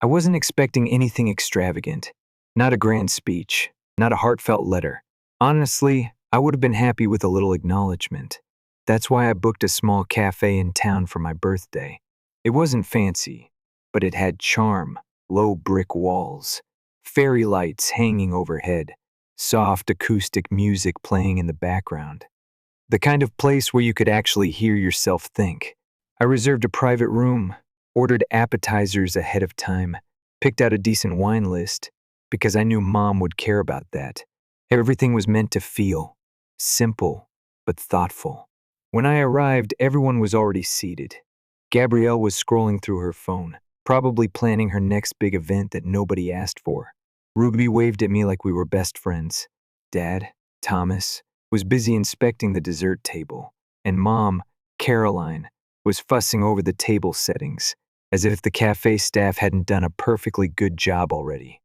I wasn't expecting anything extravagant. Not a grand speech, not a heartfelt letter. Honestly, I would have been happy with a little acknowledgement. That's why I booked a small cafe in town for my birthday. It wasn't fancy, but it had charm, low brick walls, fairy lights hanging overhead, soft acoustic music playing in the background. The kind of place where you could actually hear yourself think. I reserved a private room, ordered appetizers ahead of time, picked out a decent wine list, because I knew Mom would care about that. Everything was meant to feel simple, but thoughtful. When I arrived, everyone was already seated. Gabrielle was scrolling through her phone, probably planning her next big event that nobody asked for. Ruby waved at me like we were best friends. Dad, Thomas, was busy inspecting the dessert table, and Mom, Caroline, was fussing over the table settings, as if the cafe staff hadn't done a perfectly good job already.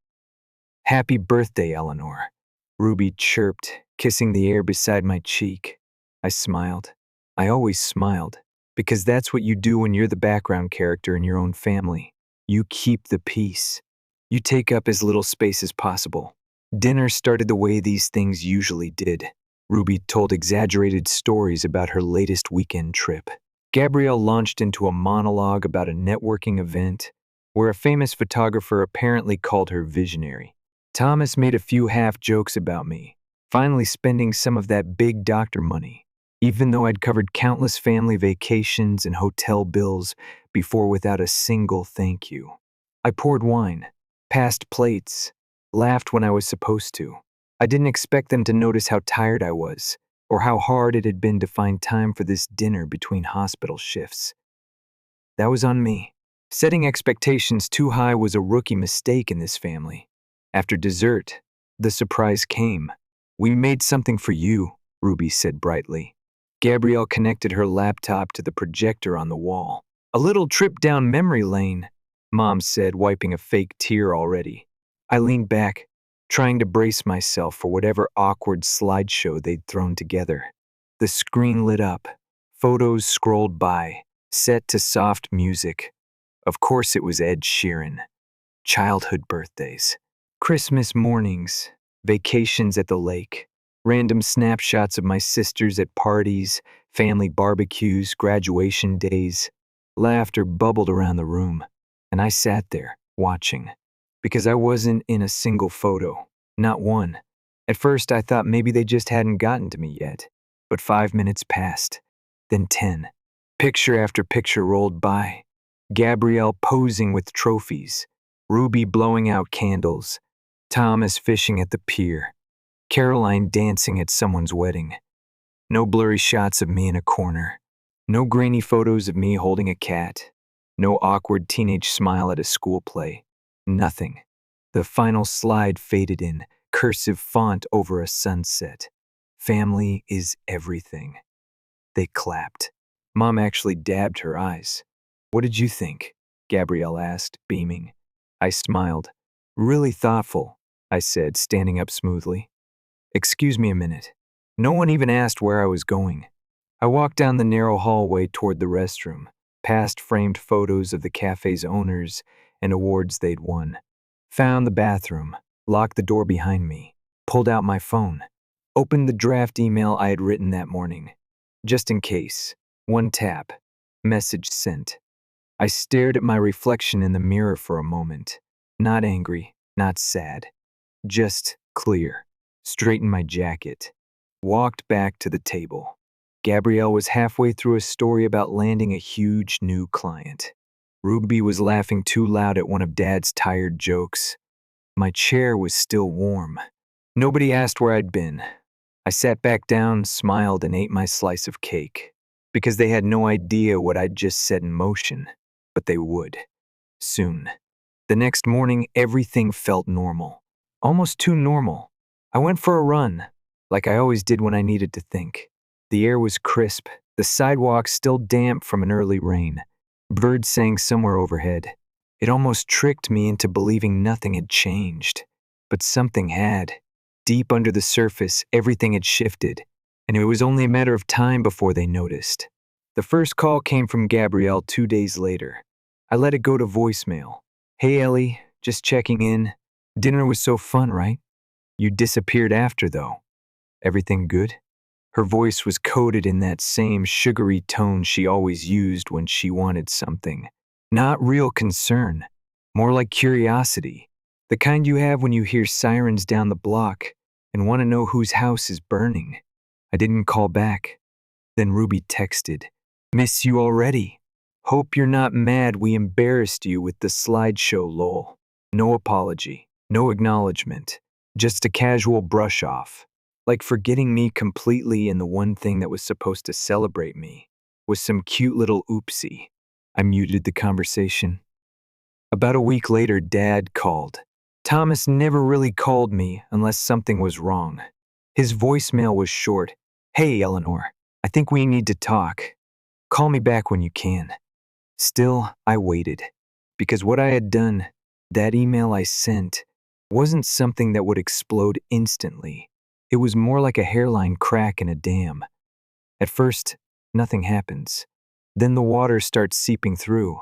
"Happy birthday, Eleanor," Ruby chirped, kissing the air beside my cheek. I smiled. I always smiled, because that's what you do when you're the background character in your own family. You keep the peace. You take up as little space as possible. Dinner started the way these things usually did. Ruby told exaggerated stories about her latest weekend trip. Gabrielle launched into a monologue about a networking event where a famous photographer apparently called her visionary. Thomas made a few half jokes about me, finally spending some of that big doctor money, even though I'd covered countless family vacations and hotel bills before without a single thank you. I poured wine, passed plates, laughed when I was supposed to. I didn't expect them to notice how tired I was, or how hard it had been to find time for this dinner between hospital shifts. That was on me. Setting expectations too high was a rookie mistake in this family. After dessert, the surprise came. "We made something for you," Ruby said brightly. Gabrielle connected her laptop to the projector on the wall. "A little trip down memory lane," Mom said, wiping a fake tear already. I leaned back, trying to brace myself for whatever awkward slideshow they'd thrown together. The screen lit up. Photos scrolled by, set to soft music. Of course it was Ed Sheeran. Childhood birthdays, Christmas mornings, vacations at the lake, random snapshots of my sisters at parties, family barbecues, graduation days. Laughter bubbled around the room, and I sat there, watching. Because I wasn't in a single photo, not one. At first I thought maybe they just hadn't gotten to me yet, but 5 minutes passed, then 10. Picture after picture rolled by. Gabrielle posing with trophies, Ruby blowing out candles, Thomas fishing at the pier, Caroline dancing at someone's wedding. No blurry shots of me in a corner, no grainy photos of me holding a cat, no awkward teenage smile at a school play. Nothing. The final slide faded in, cursive font over a sunset. "Family is everything." They clapped. Mom actually dabbed her eyes. "What did you think?" Gabrielle asked, beaming. I smiled. "Really thoughtful," I said, standing up smoothly. "Excuse me a minute." No one even asked where I was going. I walked down the narrow hallway toward the restroom, past framed photos of the cafe's owners and awards they'd won. Found the bathroom, locked the door behind me, pulled out my phone, opened the draft email I had written that morning. Just in case. One tap. Message sent. I stared at my reflection in the mirror for a moment. Not angry, not sad. Just clear. Straightened my jacket. Walked back to the table. Gabrielle was halfway through a story about landing a huge new client. Ruby was laughing too loud at one of Dad's tired jokes. My chair was still warm. Nobody asked where I'd been. I sat back down, smiled, and ate my slice of cake. Because they had no idea what I'd just set in motion. But they would. Soon. The next morning, everything felt normal. Almost too normal. I went for a run, like I always did when I needed to think. The air was crisp, the sidewalk still damp from an early rain. Birds sang somewhere overhead. It almost tricked me into believing nothing had changed. But something had. Deep under the surface, everything had shifted, and it was only a matter of time before they noticed. The first call came from Gabrielle 2 days later. I let it go to voicemail. Hey Ellie, just checking in. Dinner was so fun, right? You disappeared after, though. Everything good? Her voice was coated in that same sugary tone she always used when she wanted something. Not real concern, more like curiosity. The kind you have when you hear sirens down the block and want to know whose house is burning. I didn't call back. Then Ruby texted, "Miss you already. Hope you're not mad we embarrassed you with the slideshow lol." No apology, no acknowledgement, just a casual brush off. Like forgetting me completely, and the one thing that was supposed to celebrate me was some cute little oopsie. I muted the conversation. About a week later, Dad called. Thomas never really called me unless something was wrong. His voicemail was short. "Hey, Eleanor, I think we need to talk. Call me back when you can." Still, I waited. Because what I had done, that email I sent, wasn't something that would explode instantly. It was more like a hairline crack in a dam. At first, nothing happens. Then the water starts seeping through.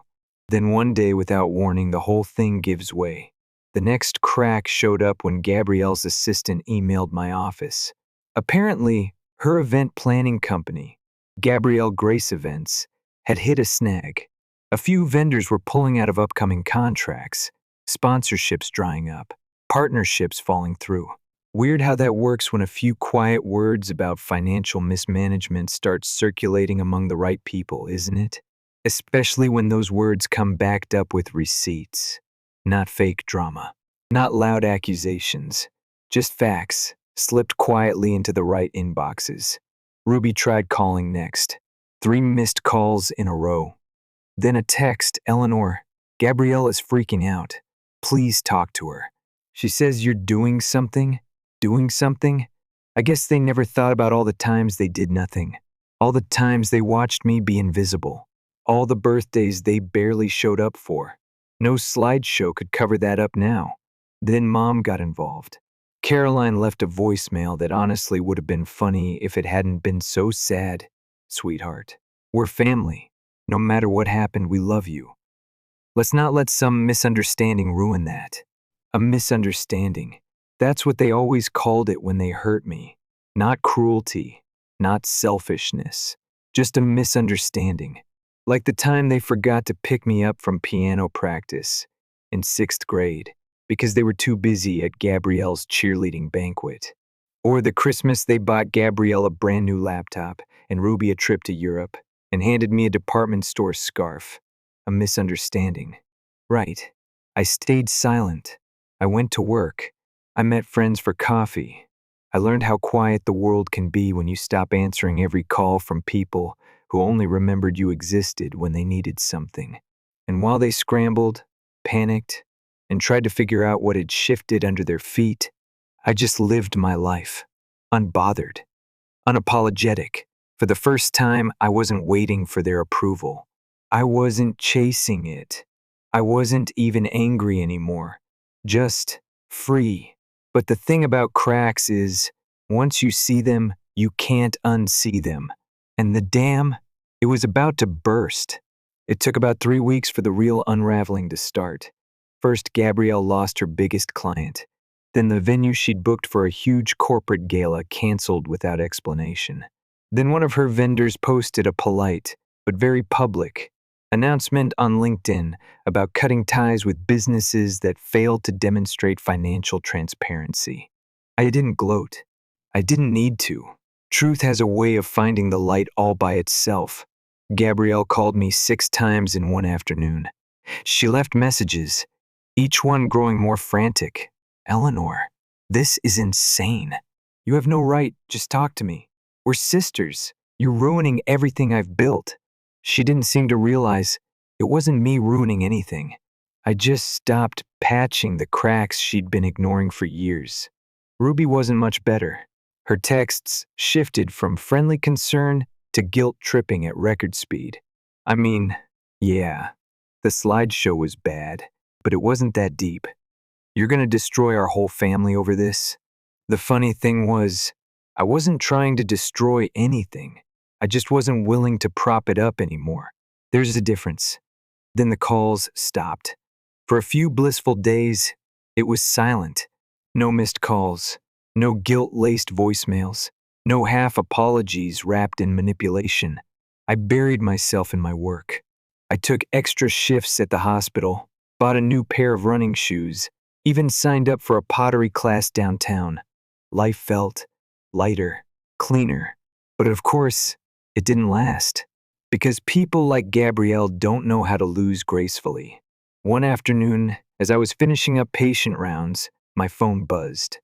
Then one day, without warning, the whole thing gives way. The next crack showed up when Gabrielle's assistant emailed my office. Apparently, her event planning company, Gabrielle Grace Events, had hit a snag. A few vendors were pulling out of upcoming contracts, sponsorships drying up, partnerships falling through. Weird how that works when a few quiet words about financial mismanagement start circulating among the right people, isn't it? Especially when those words come backed up with receipts. Not fake drama. Not loud accusations. Just facts, slipped quietly into the right inboxes. Ruby tried calling next. 3 missed calls in a row. Then a text, "Eleanor, Gabrielle is freaking out. Please talk to her. She says you're doing something." Doing something? I guess they never thought about all the times they did nothing. All the times they watched me be invisible. All the birthdays they barely showed up for. No slideshow could cover that up now. Then Mom got involved. Caroline left a voicemail that honestly would have been funny if it hadn't been so sad. "Sweetheart, we're family. No matter what happened, we love you. Let's not let some misunderstanding ruin that." A misunderstanding. That's what they always called it when they hurt me. Not cruelty, not selfishness, just a misunderstanding. Like the time they forgot to pick me up from piano practice in 6th grade because they were too busy at Gabrielle's cheerleading banquet. Or the Christmas they bought Gabrielle a brand new laptop and Ruby a trip to Europe and handed me a department store scarf. A misunderstanding. Right. I stayed silent. I went to work. I met friends for coffee. I learned how quiet the world can be when you stop answering every call from people who only remembered you existed when they needed something. And while they scrambled, panicked, and tried to figure out what had shifted under their feet, I just lived my life, unbothered, unapologetic. For the first time, I wasn't waiting for their approval. I wasn't chasing it. I wasn't even angry anymore. Just free. But the thing about cracks is, once you see them, you can't unsee them. And the dam, it was about to burst. It took about 3 weeks for the real unraveling to start. First, Gabrielle lost her biggest client. Then the venue she'd booked for a huge corporate gala canceled without explanation. Then one of her vendors posted a polite, but very public, announcement on LinkedIn about cutting ties with businesses that failed to demonstrate financial transparency. I didn't gloat. I didn't need to. Truth has a way of finding the light all by itself. Gabrielle called me 6 times in one afternoon. She left messages, each one growing more frantic. "Eleanor, this is insane. You have no right, just talk to me. We're sisters. You're ruining everything I've built." She didn't seem to realize it wasn't me ruining anything. I just stopped patching the cracks she'd been ignoring for years. Ruby wasn't much better. Her texts shifted from friendly concern to guilt tripping at record speed. I mean, yeah, the slideshow was bad, but it wasn't that deep. "You're gonna destroy our whole family over this?" The funny thing was, I wasn't trying to destroy anything. I just wasn't willing to prop it up anymore. There's a difference. Then the calls stopped. For a few blissful days, it was silent. No missed calls, no guilt-laced voicemails, no half apologies wrapped in manipulation. I buried myself in my work. I took extra shifts at the hospital, bought a new pair of running shoes, even signed up for a pottery class downtown. Life felt lighter, cleaner. But of course, it didn't last. Because people like Gabrielle don't know how to lose gracefully. One afternoon, as I was finishing up patient rounds, my phone buzzed.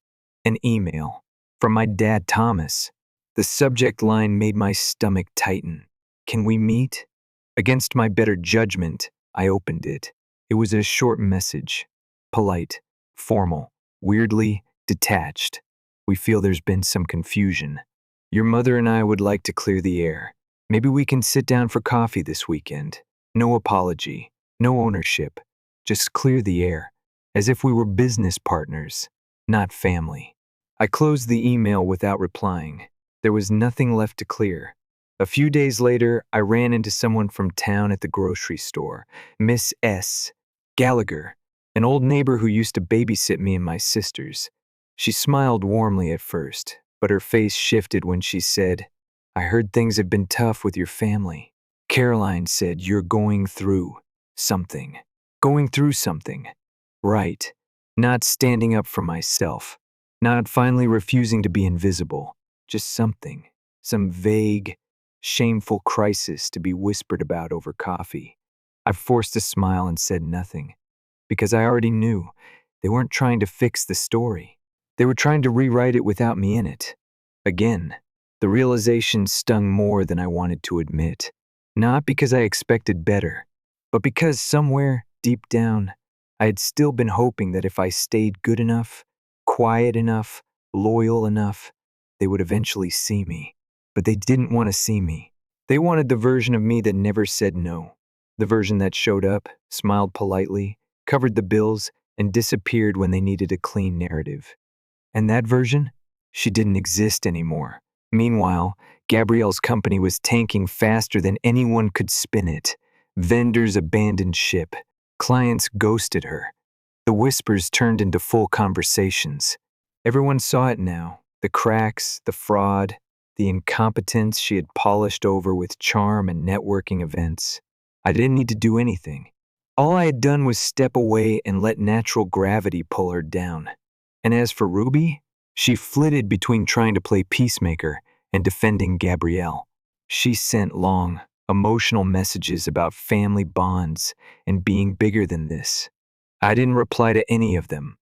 An email from my dad, Thomas. The subject line made my stomach tighten. "Can we meet?" Against my better judgment, I opened it. It was a short message. Polite, formal, weirdly detached. "We feel there's been some confusion. Your mother and I would like to clear the air. Maybe we can sit down for coffee this weekend. No apology, no ownership. Just clear the air, as if we were business partners, not family." I closed the email without replying. There was nothing left to clear. A few days later, I ran into someone from town at the grocery store, Miss S. Gallagher, an old neighbor who used to babysit me and my sisters. She smiled warmly at first, but her face shifted when she said, "I heard things have been tough with your family. Caroline said you're going through something. Going through something. Right. Not standing up for myself. Not finally refusing to be invisible. Just something. Some vague, shameful crisis to be whispered about over coffee." I forced a smile and said nothing, because I already knew they weren't trying to fix the story. They were trying to rewrite it without me in it. Again, the realization stung more than I wanted to admit. Not because I expected better, but because somewhere, deep down, I had still been hoping that if I stayed good enough, quiet enough, loyal enough, they would eventually see me. But they didn't want to see me. They wanted the version of me that never said no. The version that showed up, smiled politely, covered the bills, and disappeared when they needed a clean narrative. And that version? She didn't exist anymore. Meanwhile, Gabrielle's company was tanking faster than anyone could spin it. Vendors abandoned ship. Clients ghosted her. The whispers turned into full conversations. Everyone saw it now. The cracks, the fraud, the incompetence she had polished over with charm and networking events. I didn't need to do anything. All I had done was step away and let natural gravity pull her down. And as for Ruby, she flitted between trying to play peacemaker and defending Gabrielle. She sent long, emotional messages about family bonds and being bigger than this. I didn't reply to any of them.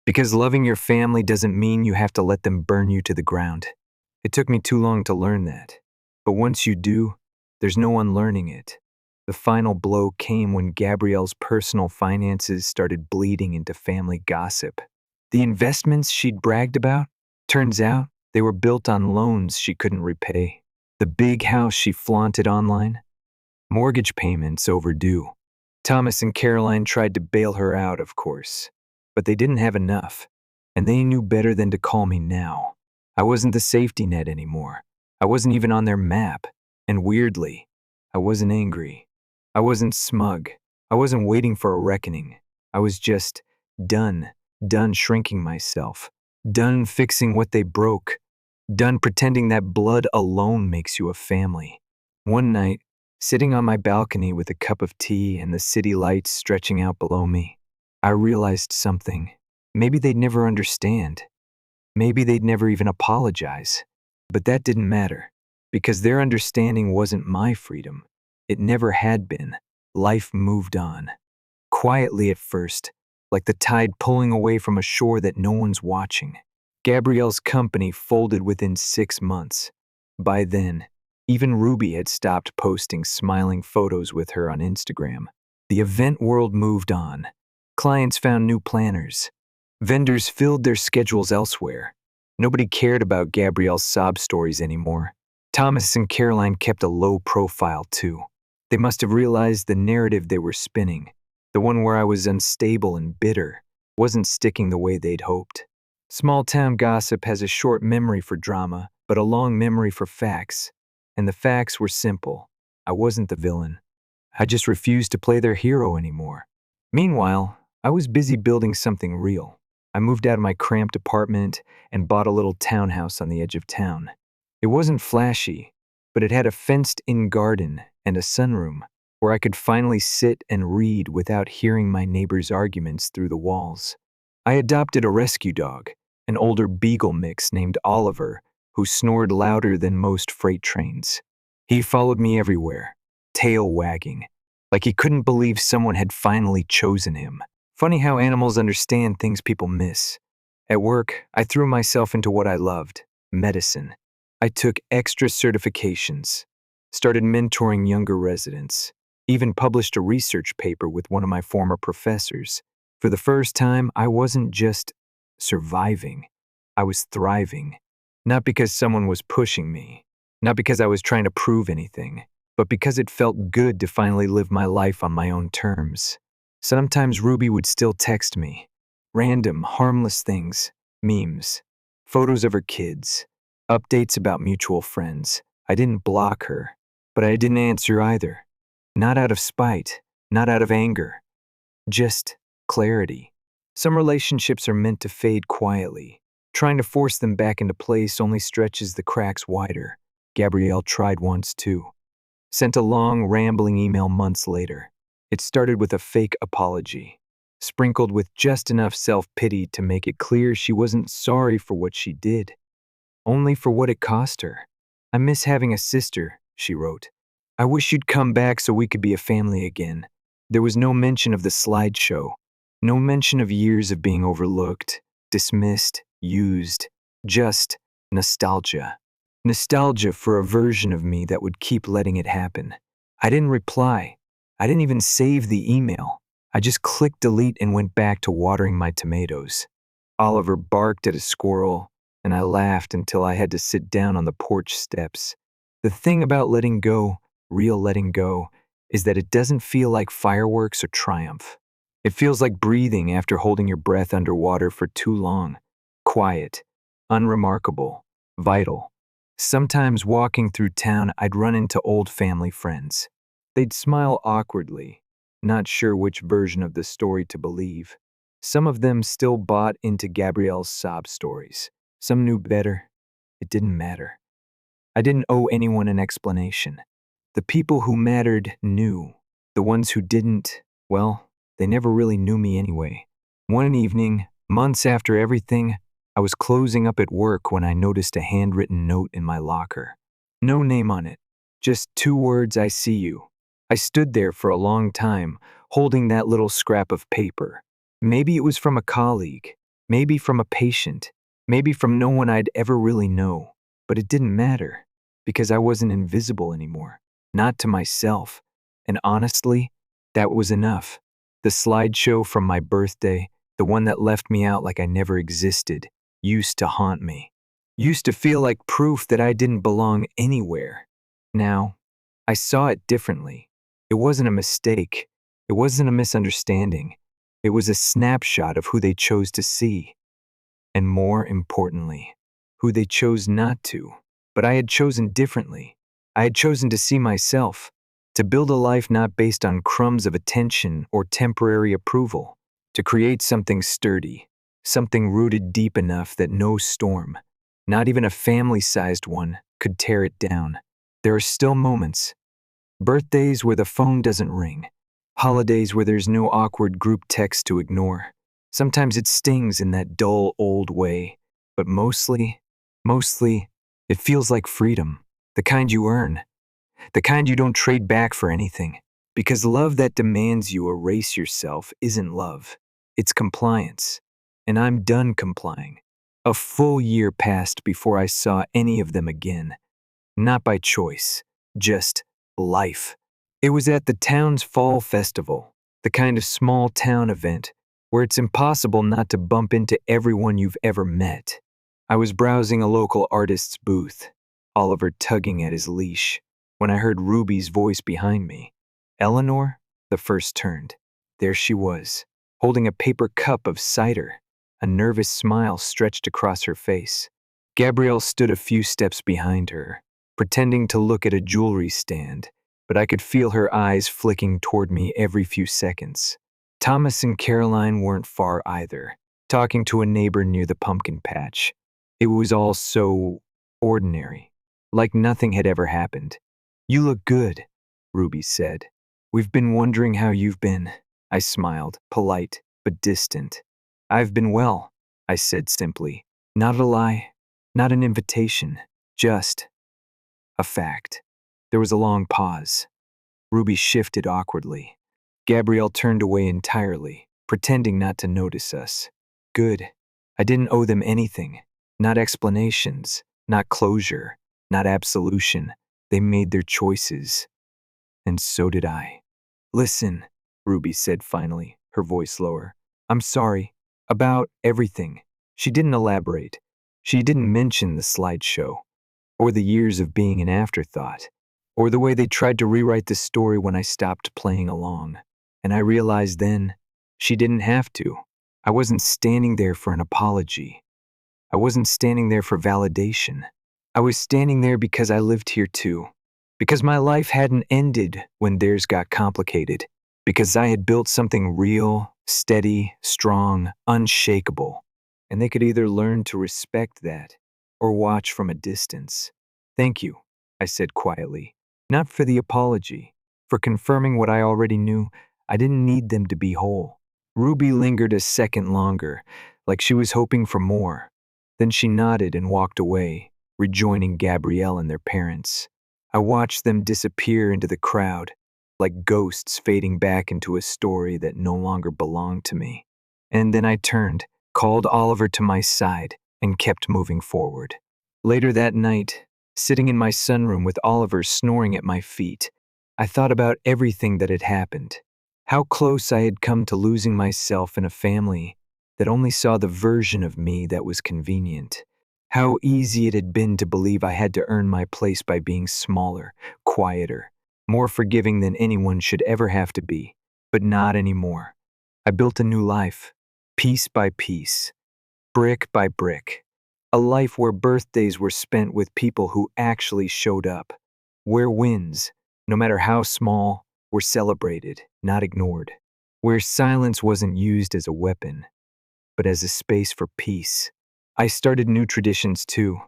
Because loving your family doesn't mean you have to let them burn you to the ground. It took me too long to learn that. But once you do, there's no unlearning it. The final blow came when Gabrielle's personal finances started bleeding into family gossip. The investments she'd bragged about, turns out they were built on loans she couldn't repay. The big house she flaunted online, mortgage payments overdue. Thomas and Caroline tried to bail her out, of course, but they didn't have enough, and they knew better than to call me now. I wasn't the safety net anymore. I wasn't even on their map, and weirdly, I wasn't angry. I wasn't smug. I wasn't waiting for a reckoning. I was just done shrinking myself, done fixing what they broke, done pretending that blood alone makes you a family. One night, sitting on my balcony with a cup of tea and the city lights stretching out below me, I realized something. Maybe they'd never understand. Maybe they'd never even apologize. But that didn't matter, because their understanding wasn't my freedom. It never had been. Life moved on. Quietly at first, like the tide pulling away from a shore that no one's watching. Gabrielle's company folded within 6 months. By then, even Ruby had stopped posting smiling photos with her on Instagram. The event world moved on. Clients found new planners. Vendors filled their schedules elsewhere. Nobody cared about Gabrielle's sob stories anymore. Thomas and Caroline kept a low profile too. They must have realized the narrative they were spinning, the one where I was unstable and bitter, wasn't sticking the way they'd hoped. Small-town gossip has a short memory for drama, but a long memory for facts. And the facts were simple. I wasn't the villain. I just refused to play their hero anymore. Meanwhile, I was busy building something real. I moved out of my cramped apartment and bought a little townhouse on the edge of town. It wasn't flashy, but it had a fenced-in garden and a sunroom where I could finally sit and read without hearing my neighbors' arguments through the walls. I adopted a rescue dog, an older beagle mix named Oliver, who snored louder than most freight trains. He followed me everywhere, tail wagging, like he couldn't believe someone had finally chosen him. Funny how animals understand things people miss. At work, I threw myself into what I loved, medicine. I took extra certifications, started mentoring younger residents, even published a research paper with one of my former professors. For the first time, I wasn't just surviving, I was thriving. Not because someone was pushing me, not because I was trying to prove anything, but because it felt good to finally live my life on my own terms. Sometimes Ruby would still text me. Random, harmless things, memes, photos of her kids, updates about mutual friends. I didn't block her, but I didn't answer either. Not out of spite, not out of anger, just clarity. Some relationships are meant to fade quietly. Trying to force them back into place only stretches the cracks wider. Gabrielle tried once too. Sent a long, rambling email months later. It started with a fake apology, sprinkled with just enough self-pity to make it clear she wasn't sorry for what she did, only for what it cost her. "I miss having a sister," she wrote. "I wish you'd come back so we could be a family again." There was no mention of the slideshow, no mention of years of being overlooked, dismissed, used, just nostalgia. Nostalgia for a version of me that would keep letting it happen. I didn't reply. I didn't even save the email. I just clicked delete and went back to watering my tomatoes. Oliver barked at a squirrel, and I laughed until I had to sit down on the porch steps. The thing about letting go, real letting go, is that it doesn't feel like fireworks or triumph. It feels like breathing after holding your breath underwater for too long. Quiet, unremarkable, vital. Sometimes walking through town, I'd run into old family friends. They'd smile awkwardly, not sure which version of the story to believe. Some of them still bought into Gabrielle's sob stories. Some knew better. It didn't matter. I didn't owe anyone an explanation. The people who mattered knew. The ones who didn't, well, they never really knew me anyway. One evening, months after everything, I was closing up at work when I noticed a handwritten note in my locker. No name on it, just 2 words, "I see you." I stood there for a long time, holding that little scrap of paper. Maybe it was from a colleague, maybe from a patient, maybe from no one I'd ever really know. But it didn't matter, because I wasn't invisible anymore. Not to myself. And honestly, that was enough. The slideshow from my birthday, the one that left me out like I never existed, used to haunt me. Used to feel like proof that I didn't belong anywhere. Now, I saw it differently. It wasn't a mistake. It wasn't a misunderstanding. It was a snapshot of who they chose to see. And more importantly, who they chose not to. But I had chosen differently. I had chosen to see myself, to build a life not based on crumbs of attention or temporary approval, to create something sturdy, something rooted deep enough that no storm, not even a family-sized one, could tear it down. There are still moments. Birthdays where the phone doesn't ring. Holidays where there's no awkward group text to ignore. Sometimes it stings in that dull, old way, but mostly, it feels like freedom, the kind you earn, the kind you don't trade back for anything. Because love that demands you erase yourself isn't love, it's compliance. And I'm done complying. A full year passed before I saw any of them again. Not by choice, just life. It was at the town's fall festival, the kind of small town event where it's impossible not to bump into everyone you've ever met. I was browsing a local artist's booth, Oliver tugging at his leash, when I heard Ruby's voice behind me. Eleanor? The first turned. There she was, holding a paper cup of cider. A nervous smile stretched across her face. Gabrielle stood a few steps behind her, pretending to look at a jewelry stand, but I could feel her eyes flicking toward me every few seconds. Thomas and Caroline weren't far either, talking to a neighbor near the pumpkin patch. It was all so ordinary, like nothing had ever happened. "You look good," Ruby said. "We've been wondering how you've been." I smiled, polite but distant. "I've been well," I said simply. Not a lie, not an invitation, just a fact. There was a long pause. Ruby shifted awkwardly. Gabrielle turned away entirely, pretending not to notice us. Good. I didn't owe them anything. Not explanations, not closure, not absolution. They made their choices. And so did I. "Listen," Ruby said finally, her voice lower. "I'm sorry. About everything." She didn't elaborate. She didn't mention the slideshow, or the years of being an afterthought, or the way they tried to rewrite the story when I stopped playing along. And I realized then, she didn't have to. I wasn't standing there for an apology. I wasn't standing there for validation. I was standing there because I lived here too. Because my life hadn't ended when theirs got complicated. Because I had built something real, steady, strong, unshakable. And they could either learn to respect that or watch from a distance. "Thank you," I said quietly. Not for the apology, for confirming what I already knew. I didn't need them to be whole. Ruby lingered a second longer, like she was hoping for more. Then she nodded and walked away, rejoining Gabrielle and their parents. I watched them disappear into the crowd, like ghosts fading back into a story that no longer belonged to me. And then I turned, called Oliver to my side, and kept moving forward. Later that night, sitting in my sunroom with Oliver snoring at my feet, I thought about everything that had happened. How close I had come to losing myself in a family that only saw the version of me that was convenient. How easy it had been to believe I had to earn my place by being smaller, quieter, more forgiving than anyone should ever have to be. But not anymore. I built a new life, piece by piece, brick by brick. A life where birthdays were spent with people who actually showed up. Where wins, no matter how small, were celebrated, not ignored. Where silence wasn't used as a weapon, but as a space for peace. I started new traditions too.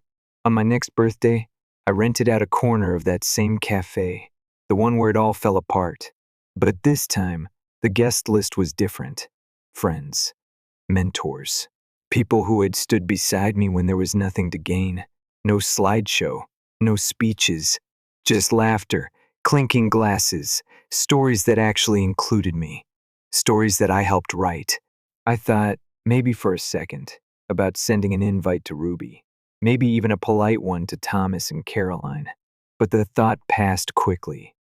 On my next birthday, I rented out a corner of that same cafe, the one where it all fell apart. But this time, the guest list was different. Friends, mentors, people who had stood beside me when there was nothing to gain. No slideshow, no speeches, just laughter, clinking glasses, stories that actually included me, stories that I helped write. I thought, maybe for a second, about sending an invite to Ruby, maybe even a polite one to Thomas and Caroline. But the thought passed quickly,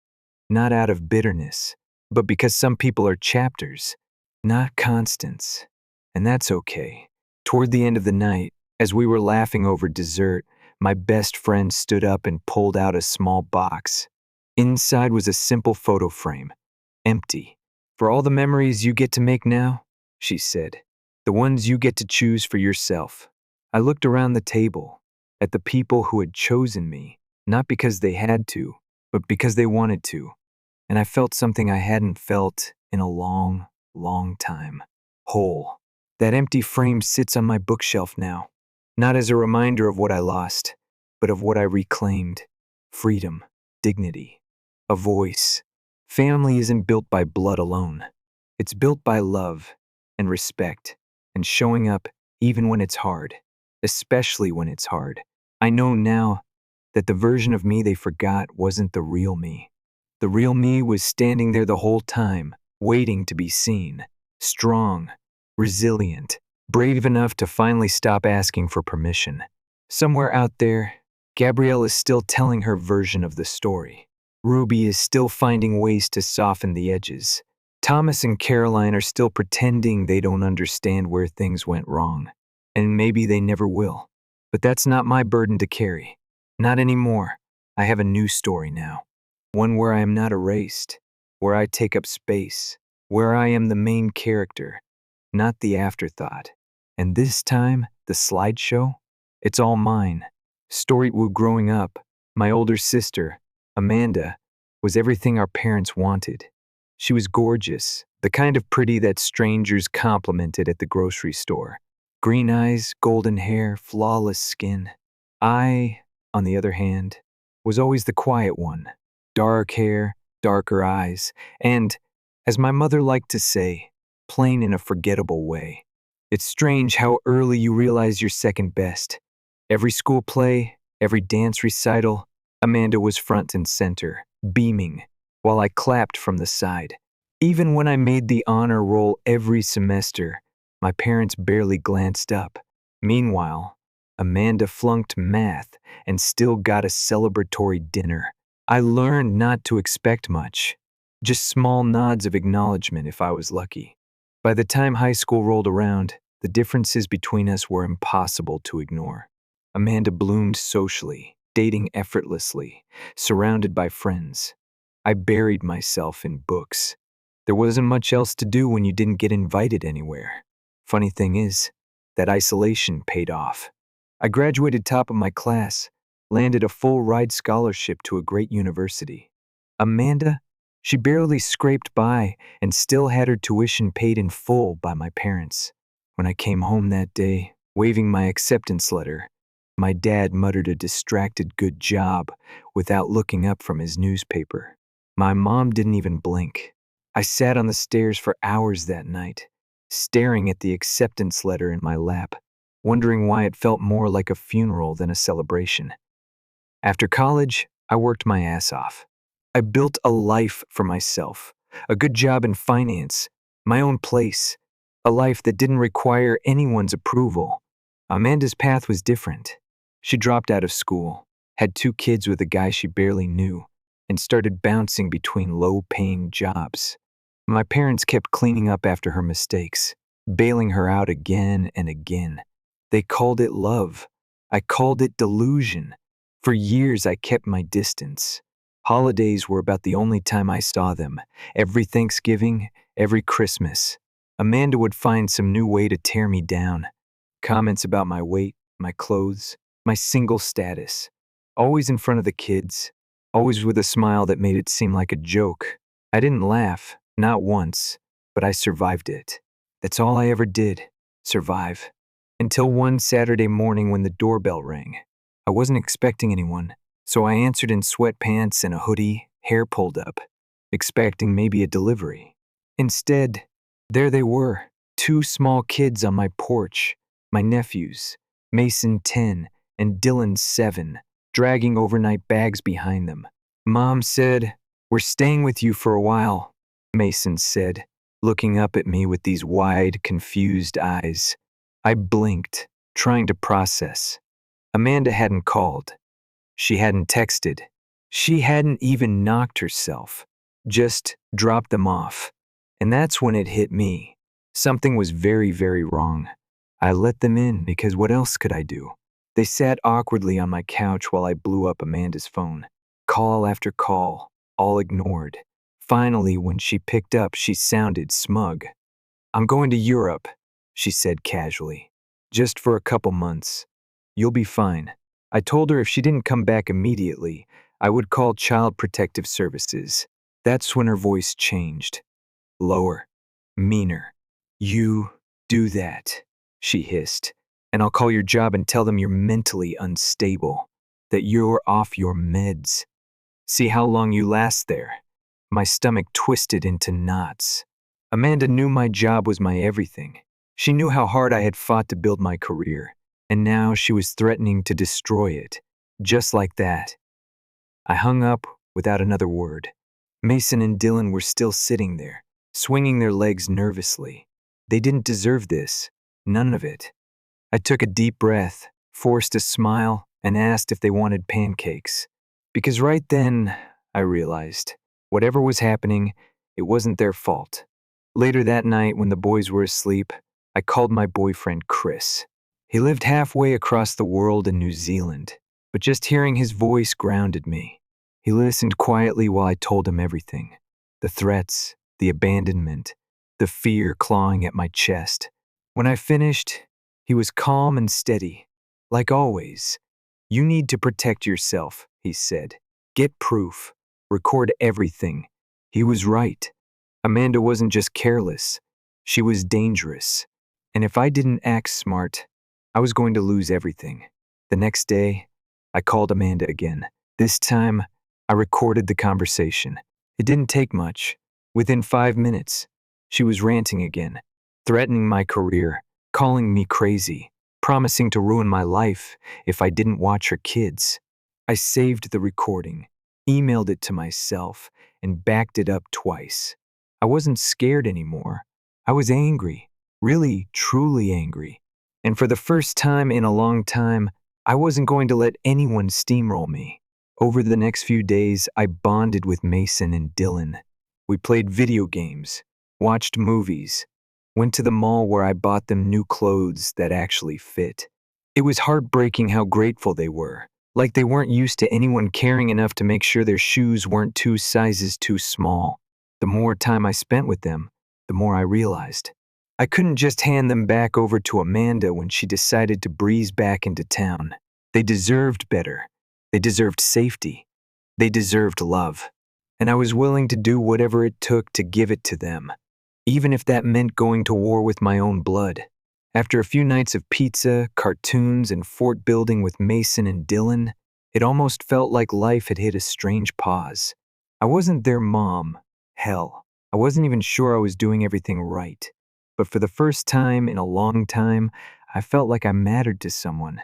not out of bitterness, but because some people are chapters, not constants. And that's okay. Toward the end of the night, as we were laughing over dessert, my best friend stood up and pulled out a small box. Inside was a simple photo frame, empty. "For all the memories you get to make now," she said, "the ones you get to choose for yourself." I looked around the table, at the people who had chosen me, not because they had to, but because they wanted to. And I felt something I hadn't felt in a long, long time. Whole. That empty frame sits on my bookshelf now, not as a reminder of what I lost, but of what I reclaimed. Freedom, dignity, a voice. Family isn't built by blood alone. It's built by love and respect and showing up even when it's hard, especially when it's hard. I know now that the version of me they forgot wasn't the real me. The real me was standing there the whole time, waiting to be seen, strong, resilient, brave enough to finally stop asking for permission. Somewhere out there, Gabrielle is still telling her version of the story. Ruby is still finding ways to soften the edges. Thomas and Caroline are still pretending they don't understand where things went wrong. And maybe they never will. But that's not my burden to carry. Not anymore. I have a new story now. One where I am not erased, where I take up space, where I am the main character, not the afterthought. And this time, the slideshow, it's all mine. Storytwoo growing up, my older sister, Amanda, was everything our parents wanted. She was gorgeous, the kind of pretty that strangers complimented at the grocery store. Green eyes, golden hair, flawless skin. I, on the other hand, was always the quiet one. Dark hair, darker eyes, and, as my mother liked to say, plain in a forgettable way. It's strange how early you realize you're second best. Every school play, every dance recital, Amanda was front and center, beaming, while I clapped from the side. Even when I made the honor roll every semester, my parents barely glanced up. Meanwhile, Amanda flunked math and still got a celebratory dinner. I learned not to expect much, just small nods of acknowledgement if I was lucky. By the time high school rolled around, the differences between us were impossible to ignore. Amanda bloomed socially, dating effortlessly, surrounded by friends. I buried myself in books. There wasn't much else to do when you didn't get invited anywhere. Funny thing is, that isolation paid off. I graduated top of my class, landed a full-ride scholarship to a great university. Amanda, she barely scraped by and still had her tuition paid in full by my parents. When I came home that day, waving my acceptance letter, my dad muttered a distracted good job without looking up from his newspaper. My mom didn't even blink. I sat on the stairs for hours that night, staring at the acceptance letter in my lap, wondering why it felt more like a funeral than a celebration. After college, I worked my ass off. I built a life for myself, a good job in finance, my own place, a life that didn't require anyone's approval. Amanda's path was different. She dropped out of school, had 2 kids with a guy she barely knew, and started bouncing between low-paying jobs. My parents kept cleaning up after her mistakes, bailing her out again and again. They called it love. I called it delusion. For years, I kept my distance. Holidays were about the only time I saw them. Every Thanksgiving, every Christmas. Amanda would find some new way to tear me down. Comments about my weight, my clothes, my single status. Always in front of the kids. Always with a smile that made it seem like a joke. I didn't laugh, not once, but I survived it. That's all I ever did, survive. Until one Saturday morning when the doorbell rang. I wasn't expecting anyone, so I answered in sweatpants and a hoodie, hair pulled up, expecting maybe a delivery. Instead, there they were, 2 small kids on my porch, my nephews, Mason 10 and Dylan 7, dragging overnight bags behind them. Mom said, "We're staying with you for a while," Mason said, looking up at me with these wide, confused eyes. I blinked, trying to process. Amanda hadn't called. She hadn't texted. She hadn't even knocked herself. Just dropped them off. And that's when it hit me. Something was very, very wrong. I let them in because what else could I do? They sat awkwardly on my couch while I blew up Amanda's phone. Call after call, all ignored. Finally, when she picked up, she sounded smug. "I'm going to Europe," she said casually. "Just for a couple months. You'll be fine." I told her if she didn't come back immediately, I would call Child Protective Services. That's when her voice changed. Lower. Meaner. "You do that," she hissed, "and I'll call your job and tell them you're mentally unstable, that you're off your meds. See how long you last there." My stomach twisted into knots. Amanda knew my job was my everything. She knew how hard I had fought to build my career, and now she was threatening to destroy it, just like that. I hung up without another word. Mason and Dylan were still sitting there, swinging their legs nervously. They didn't deserve this, none of it. I took a deep breath, forced a smile, and asked if they wanted pancakes. Because right then, I realized, whatever was happening, it wasn't their fault. Later that night, when the boys were asleep, I called my boyfriend Chris. He lived halfway across the world in New Zealand, but just hearing his voice grounded me. He listened quietly while I told him everything. The threats, the abandonment, the fear clawing at my chest. When I finished, he was calm and steady. Like always. "You need to protect yourself," he said. "Get proof. Record everything." He was right. Amanda wasn't just careless, she was dangerous. And if I didn't act smart, I was going to lose everything. The next day, I called Amanda again. This time, I recorded the conversation. It didn't take much. Within 5 minutes, she was ranting again, threatening my career, calling me crazy, promising to ruin my life if I didn't watch her kids. I saved the recording, emailed it to myself, and backed it up twice. I wasn't scared anymore. I was angry, really, truly angry. And for the first time in a long time, I wasn't going to let anyone steamroll me. Over the next few days, I bonded with Mason and Dylan. We played video games, watched movies, went to the mall where I bought them new clothes that actually fit. It was heartbreaking how grateful they were, like they weren't used to anyone caring enough to make sure their shoes weren't 2 sizes too small. The more time I spent with them, the more I realized I couldn't just hand them back over to Amanda when she decided to breeze back into town. They deserved better. They deserved safety. They deserved love. And I was willing to do whatever it took to give it to them, even if that meant going to war with my own blood. After a few nights of pizza, cartoons, and fort building with Mason and Dylan, it almost felt like life had hit a strange pause. I wasn't their mom. Hell, I wasn't even sure I was doing everything right. But for the first time in a long time, I felt like I mattered to someone.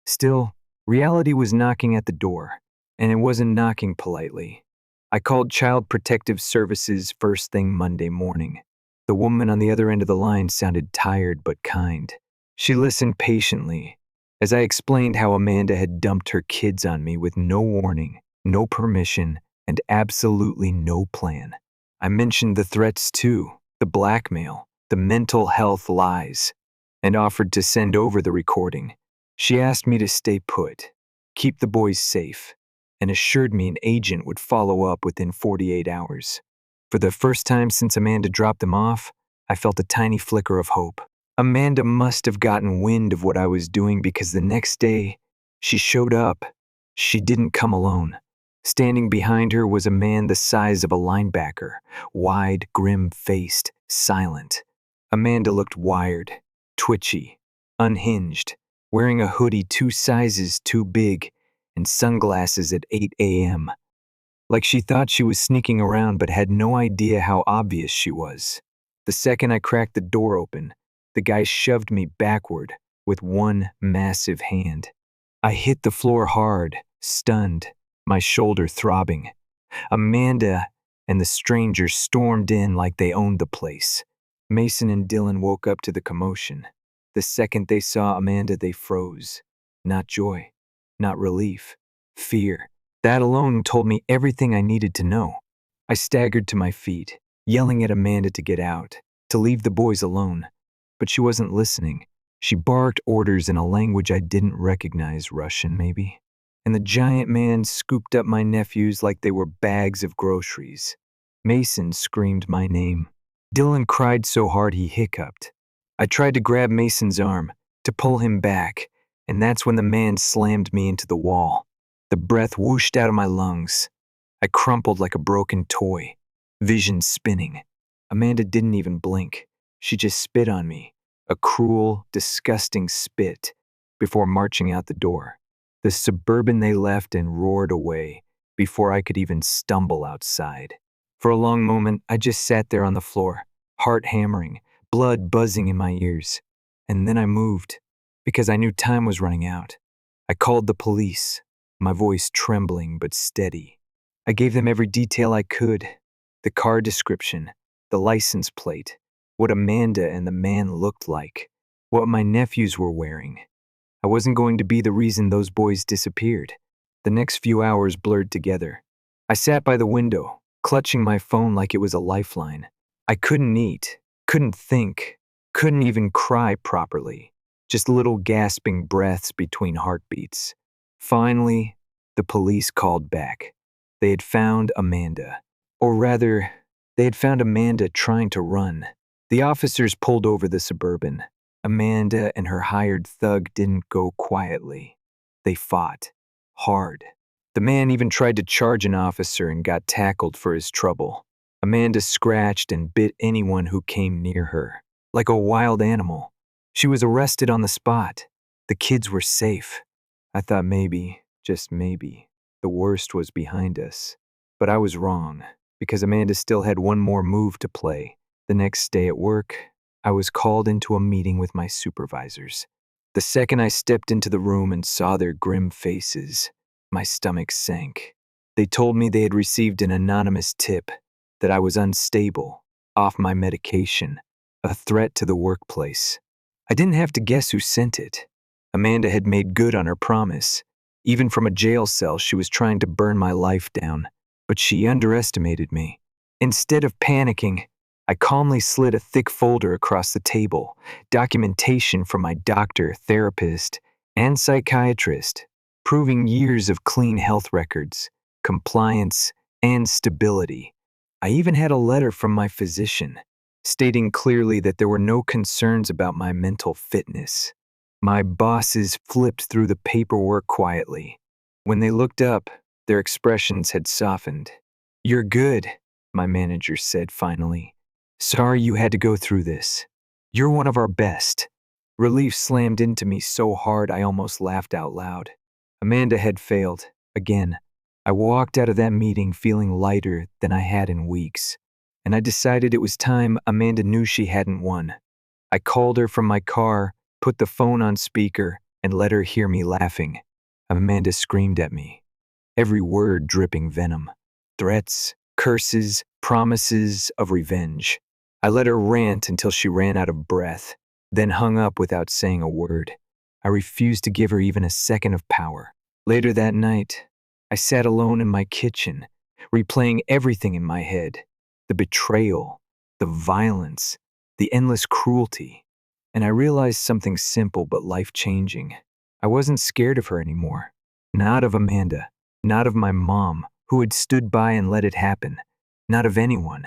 Still, reality was knocking at the door, and it wasn't knocking politely. I called Child Protective Services first thing Monday morning. The woman on the other end of the line sounded tired but kind. She listened patiently as I explained how Amanda had dumped her kids on me with no warning, no permission, and absolutely no plan. I mentioned the threats too, the blackmail, the mental health lies, and offered to send over the recording. She asked me to stay put, keep the boys safe, and assured me an agent would follow up within 48 hours. For the first time since Amanda dropped them off, I felt a tiny flicker of hope. Amanda must have gotten wind of what I was doing because the next day, she showed up. She didn't come alone. Standing behind her was a man the size of a linebacker, wide, grim-faced, silent. Amanda looked wired, twitchy, unhinged, wearing a hoodie 2 sizes too big and sunglasses at 8 a.m. Like she thought she was sneaking around but had no idea how obvious she was. The second I cracked the door open, the guy shoved me backward with one massive hand. I hit the floor hard, stunned, my shoulder throbbing. Amanda and the stranger stormed in like they owned the place. Mason and Dylan woke up to the commotion. The second they saw Amanda, they froze. Not joy, not relief, fear. That alone told me everything I needed to know. I staggered to my feet, yelling at Amanda to get out, to leave the boys alone. But she wasn't listening. She barked orders in a language I didn't recognize, Russian maybe. And the giant man scooped up my nephews like they were bags of groceries. Mason screamed my name. Dylan cried so hard he hiccuped. I tried to grab Mason's arm, to pull him back, and that's when the man slammed me into the wall. The breath whooshed out of my lungs. I crumpled like a broken toy, vision spinning. Amanda didn't even blink. She just spit on me, a cruel, disgusting spit, before marching out the door. The Suburban they left and roared away before I could even stumble outside. For a long moment, I just sat there on the floor, heart hammering, blood buzzing in my ears. And then I moved, because I knew time was running out. I called the police, my voice trembling but steady. I gave them every detail I could, the car description, the license plate, what Amanda and the man looked like, what my nephews were wearing. I wasn't going to be the reason those boys disappeared. The next few hours blurred together. I sat by the window, clutching my phone like it was a lifeline. I couldn't eat, couldn't think, couldn't even cry properly. Just little gasping breaths between heartbeats. Finally, the police called back. They had found Amanda. Or rather, they had found Amanda trying to run. The officers pulled over the Suburban. Amanda and her hired thug didn't go quietly. They fought. Hard. The man even tried to charge an officer and got tackled for his trouble. Amanda scratched and bit anyone who came near her, like a wild animal. She was arrested on the spot. The kids were safe. I thought maybe, just maybe, the worst was behind us. But I was wrong, because Amanda still had one more move to play. The next day at work, I was called into a meeting with my supervisors. The second I stepped into the room and saw their grim faces, my stomach sank. They told me they had received an anonymous tip that I was unstable, off my medication, a threat to the workplace. I didn't have to guess who sent it. Amanda had made good on her promise. Even from a jail cell, she was trying to burn my life down, but she underestimated me. Instead of panicking, I calmly slid a thick folder across the table, documentation from my doctor, therapist, and psychiatrist, proving years of clean health records, compliance, and stability. I even had a letter from my physician, stating clearly that there were no concerns about my mental fitness. My bosses flipped through the paperwork quietly. When they looked up, their expressions had softened. "You're good," my manager said finally. "Sorry you had to go through this. You're one of our best." Relief slammed into me so hard I almost laughed out loud. Amanda had failed, again. I walked out of that meeting feeling lighter than I had in weeks, and I decided it was time Amanda knew she hadn't won. I called her from my car, put the phone on speaker, and let her hear me laughing. Amanda screamed at me, every word dripping venom. Threats, curses, promises of revenge. I let her rant until she ran out of breath, then hung up without saying a word. I refused to give her even a second of power. Later that night, I sat alone in my kitchen, replaying everything in my head. The betrayal, the violence, the endless cruelty. And I realized something simple but life-changing. I wasn't scared of her anymore. Not of Amanda. Not of my mom, who had stood by and let it happen. Not of anyone.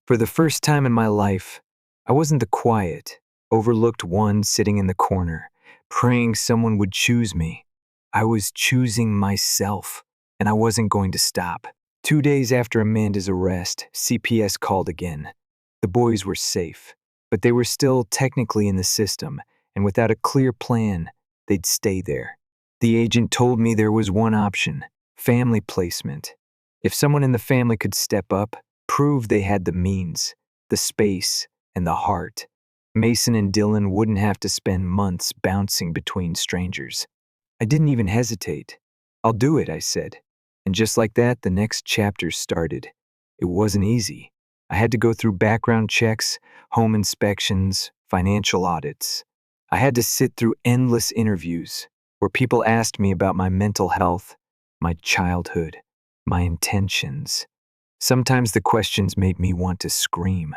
For the first time in my life, I wasn't the quiet, overlooked one sitting in the corner, praying someone would choose me. I was choosing myself, and I wasn't going to stop. 2 days after Amanda's arrest, CPS called again. The boys were safe, but they were still technically in the system, and without a clear plan, they'd stay there. The agent told me there was one option: family placement. If someone in the family could step up, prove they had the means, the space, and the heart, Mason and Dylan wouldn't have to spend months bouncing between strangers. I didn't even hesitate. "I'll do it," I said. And just like that, the next chapter started. It wasn't easy. I had to go through background checks, home inspections, financial audits. I had to sit through endless interviews where people asked me about my mental health, my childhood, my intentions. Sometimes the questions made me want to scream.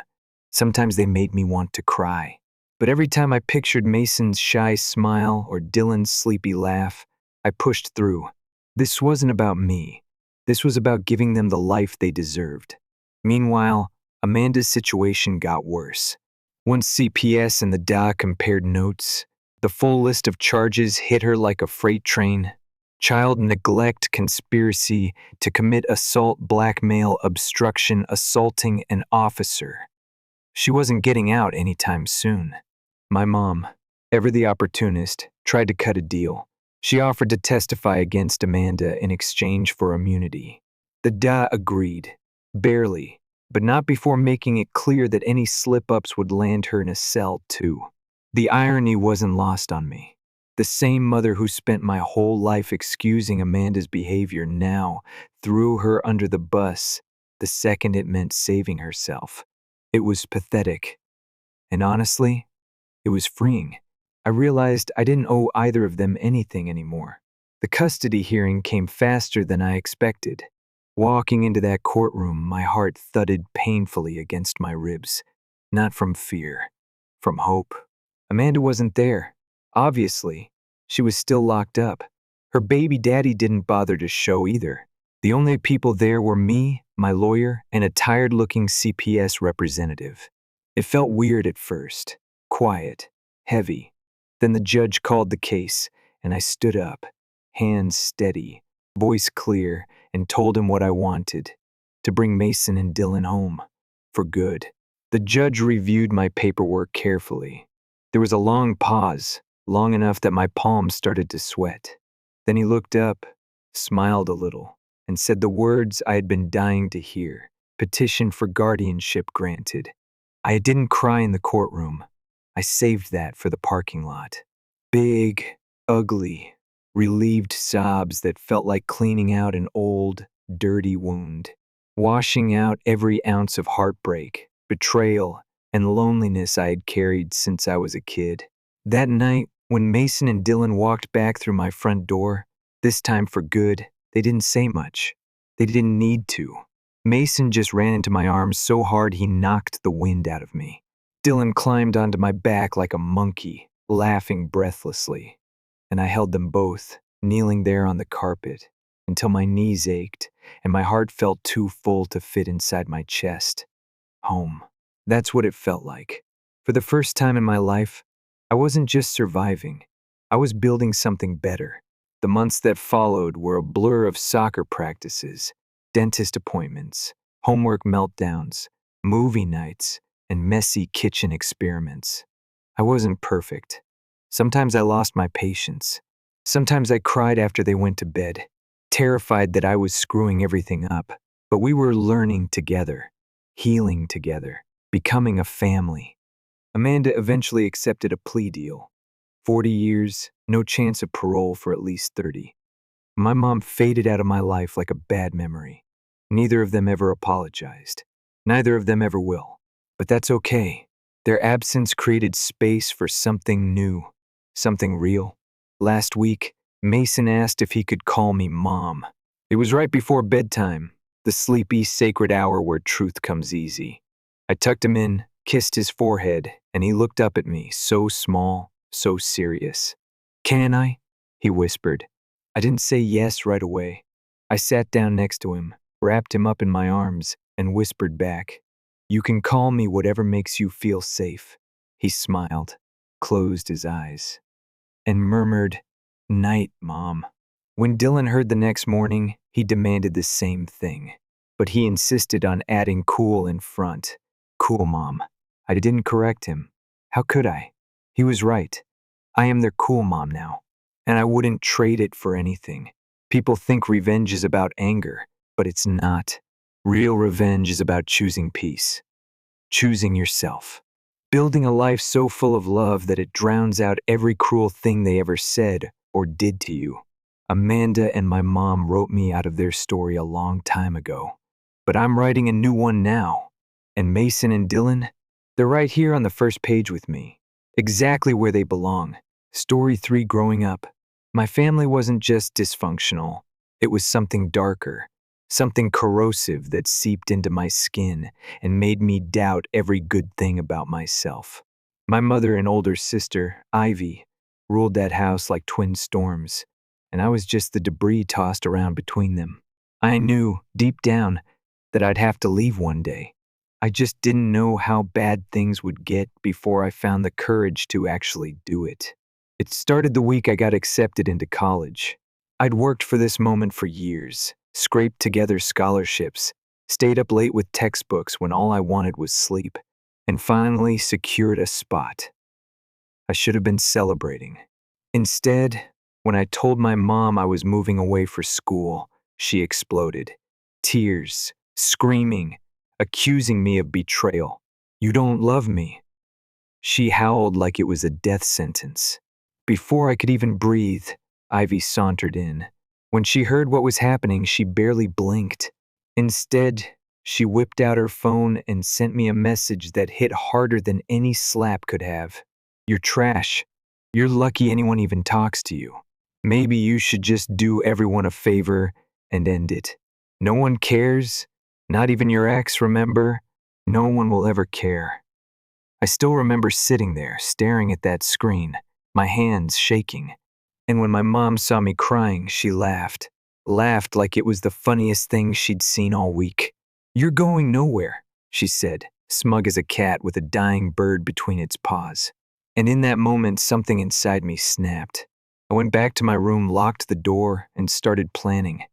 Sometimes they made me want to cry. But every time I pictured Mason's shy smile or Dylan's sleepy laugh, I pushed through. This wasn't about me. This was about giving them the life they deserved. Meanwhile, Amanda's situation got worse. Once CPS and the DA compared notes, the full list of charges hit her like a freight train. Child neglect, conspiracy to commit assault, blackmail, obstruction, assaulting an officer. She wasn't getting out anytime soon. My mom, ever the opportunist, tried to cut a deal. She offered to testify against Amanda in exchange for immunity. The DA agreed, barely, but not before making it clear that any slip-ups would land her in a cell too. The irony wasn't lost on me. The same mother who spent my whole life excusing Amanda's behavior now threw her under the bus the second it meant saving herself. It was pathetic. And honestly, it was freeing. I realized I didn't owe either of them anything anymore. The custody hearing came faster than I expected. Walking into that courtroom, my heart thudded painfully against my ribs. Not from fear, from hope. Amanda wasn't there. Obviously, she was still locked up. Her baby daddy didn't bother to show either. The only people there were me, my lawyer, and a tired-looking CPS representative. It felt weird at first, quiet, heavy. Then the judge called the case, and I stood up, hands steady, voice clear, and told him what I wanted: to bring Mason and Dylan home. for good. The judge reviewed my paperwork carefully. There was a long pause, long enough that my palms started to sweat. Then he looked up, smiled a little, and said the words I had been dying to hear: petition for guardianship granted. I didn't cry in the courtroom. I saved that for the parking lot. Big, ugly, relieved sobs that felt like cleaning out an old, dirty wound, washing out every ounce of heartbreak, betrayal, and loneliness I had carried since I was a kid. That night, when Mason and Dylan walked back through my front door, this time for good, they didn't say much. They didn't need to. Mason just ran into my arms so hard he knocked the wind out of me. Dylan climbed onto my back like a monkey, laughing breathlessly, and I held them both, kneeling there on the carpet, until my knees ached and my heart felt too full to fit inside my chest. Home. That's what it felt like. For the first time in my life, I wasn't just surviving. I was building something better. The months that followed were a blur of soccer practices, dentist appointments, homework meltdowns, movie nights, and messy kitchen experiments. I wasn't perfect. Sometimes I lost my patience. Sometimes I cried after they went to bed, terrified that I was screwing everything up. But we were learning together, healing together, becoming a family. Amanda eventually accepted a plea deal. 40 years, no chance of parole for at least 30. My mom faded out of my life like a bad memory. Neither of them ever apologized. Neither of them ever will. But that's okay. Their absence created space for something new, something real. Last week, Mason asked if he could call me Mom. It was right before bedtime, the sleepy, sacred hour where truth comes easy. I tucked him in, kissed his forehead, and he looked up at me, so small, so serious. "Can I?" he whispered. I didn't say yes right away. I sat down next to him, wrapped him up in my arms, and whispered back, "You can call me whatever makes you feel safe." He smiled, closed his eyes, and murmured, "Night, Mom." When Dylan heard the next morning, he demanded the same thing. But he insisted on adding cool in front. "Cool, Mom." I didn't correct him. How could I? He was right. I am their cool mom now, and I wouldn't trade it for anything. People think revenge is about anger, but it's not. Real revenge is about choosing peace, choosing yourself, building a life so full of love that it drowns out every cruel thing they ever said or did to you. Amanda and my mom wrote me out of their story a long time ago, but I'm writing a new one now. And Mason and Dylan, they're right here on the first page with me, exactly where they belong. Story 3: Growing Up. My family wasn't just dysfunctional. It was something darker, something corrosive that seeped into my skin and made me doubt every good thing about myself. My mother and older sister, Ivy, ruled that house like twin storms, and I was just the debris tossed around between them. I knew, deep down, that I'd have to leave one day. I just didn't know how bad things would get before I found the courage to actually do it. It started the week I got accepted into college. I'd worked for this moment for years, scraped together scholarships, stayed up late with textbooks when all I wanted was sleep, and finally secured a spot. I should have been celebrating. Instead, when I told my mom I was moving away for school, she exploded. Tears, screaming, accusing me of betrayal. "You don't love me." She howled like it was a death sentence. Before I could even breathe, Ivy sauntered in. When she heard what was happening, she barely blinked. Instead, she whipped out her phone and sent me a message that hit harder than any slap could have. "You're trash. You're lucky anyone even talks to you. Maybe you should just do everyone a favor and end it. No one cares. Not even your ex, remember? No one will ever care." I still remember sitting there, staring at that screen, my hands shaking. And when my mom saw me crying, she laughed. Laughed like it was the funniest thing she'd seen all week. "You're going nowhere," she said, smug as a cat with a dying bird between its paws. And in that moment, something inside me snapped. I went back to my room, locked the door, and started planning.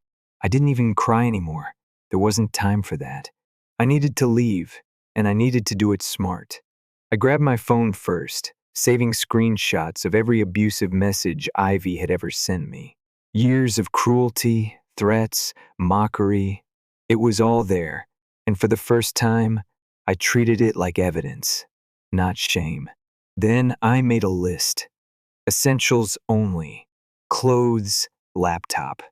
I didn't even cry anymore. There wasn't time for that. I needed to leave. and I needed to do it smart. I grabbed my phone first, saving screenshots of every abusive message Ivy had ever sent me. Years of cruelty, threats, mockery. It was all there, and for the first time, I treated it like evidence, not shame. Then I made a list. Essentials only. Clothes, laptop.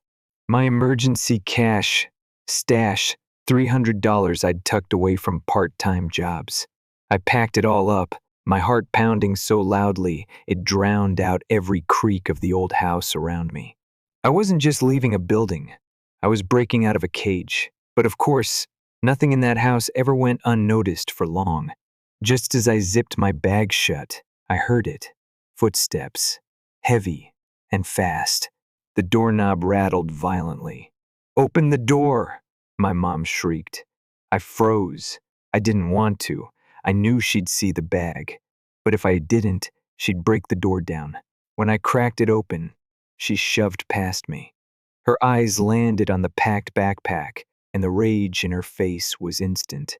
My emergency cash, stash, $300 I'd tucked away from part-time jobs. I packed it all up, my heart pounding so loudly it drowned out every creak of the old house around me. I wasn't just leaving a building. I was breaking out of a cage. But of course, nothing in that house ever went unnoticed for long. Just as I zipped my bag shut, I heard it. Footsteps. Heavy and fast. The doorknob rattled violently. "Open the door!" my mom shrieked. I froze. I didn't want to. I knew she'd see the bag. But if I didn't, she'd break the door down. When I cracked it open, she shoved past me. Her eyes landed on the packed backpack, and the rage in her face was instant.